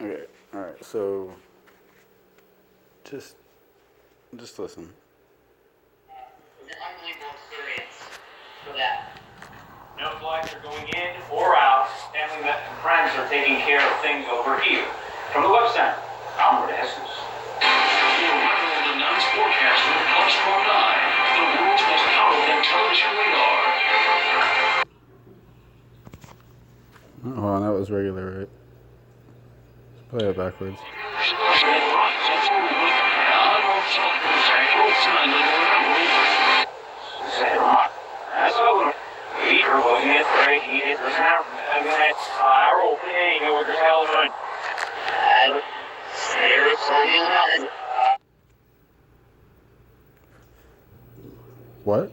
Okay, alright, so just listen. It's an unbelievable experience for that. No flights are going in or out. Family and friends are taking care of things over here. From the Web Center, I'm Robert Jesus. Your weather and announced forecast with Plus 9, the world's most powerful television radar. Hold on, that was regular, right? Let's play it backwards. What?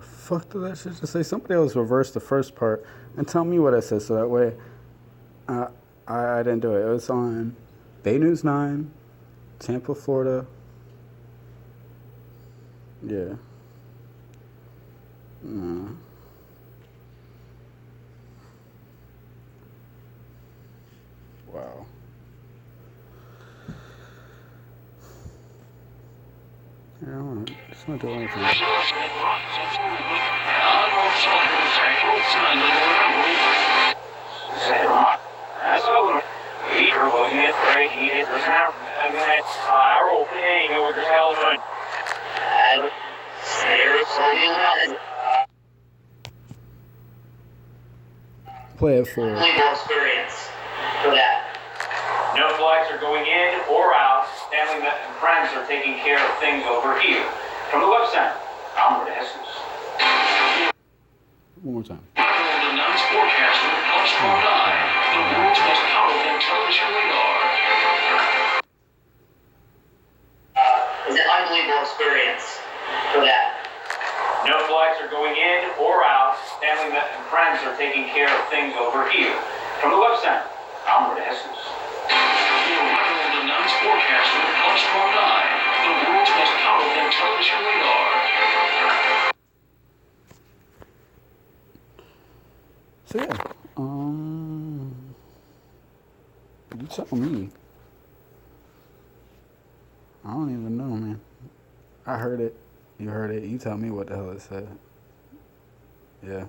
Fuck did that shit just say? Somebody else reverse the first part and tell me what it says so that way I didn't do it. It was on Bay News 9, Tampa, Florida. Yeah. Wow. Yeah, I just want to do anything. Play it for Unbelievable experience for that. No flights are going in or out. Family and friends are taking care of things over here. From the Web Center, I'm Robert Jesus. one more time. World announced forecast with Plus 9, the world's most powerful television radar. It's an unbelievable experience for that. No flights are going in or out. Family and friends are taking care of things over here. From the Web Center, I'm Robert Jesus. Your world announced forecast with Plus 9, the world's most powerful television radar. So yeah, you tell me. I don't even know, man. I heard it. You heard it. You tell me what the hell it said. Yeah.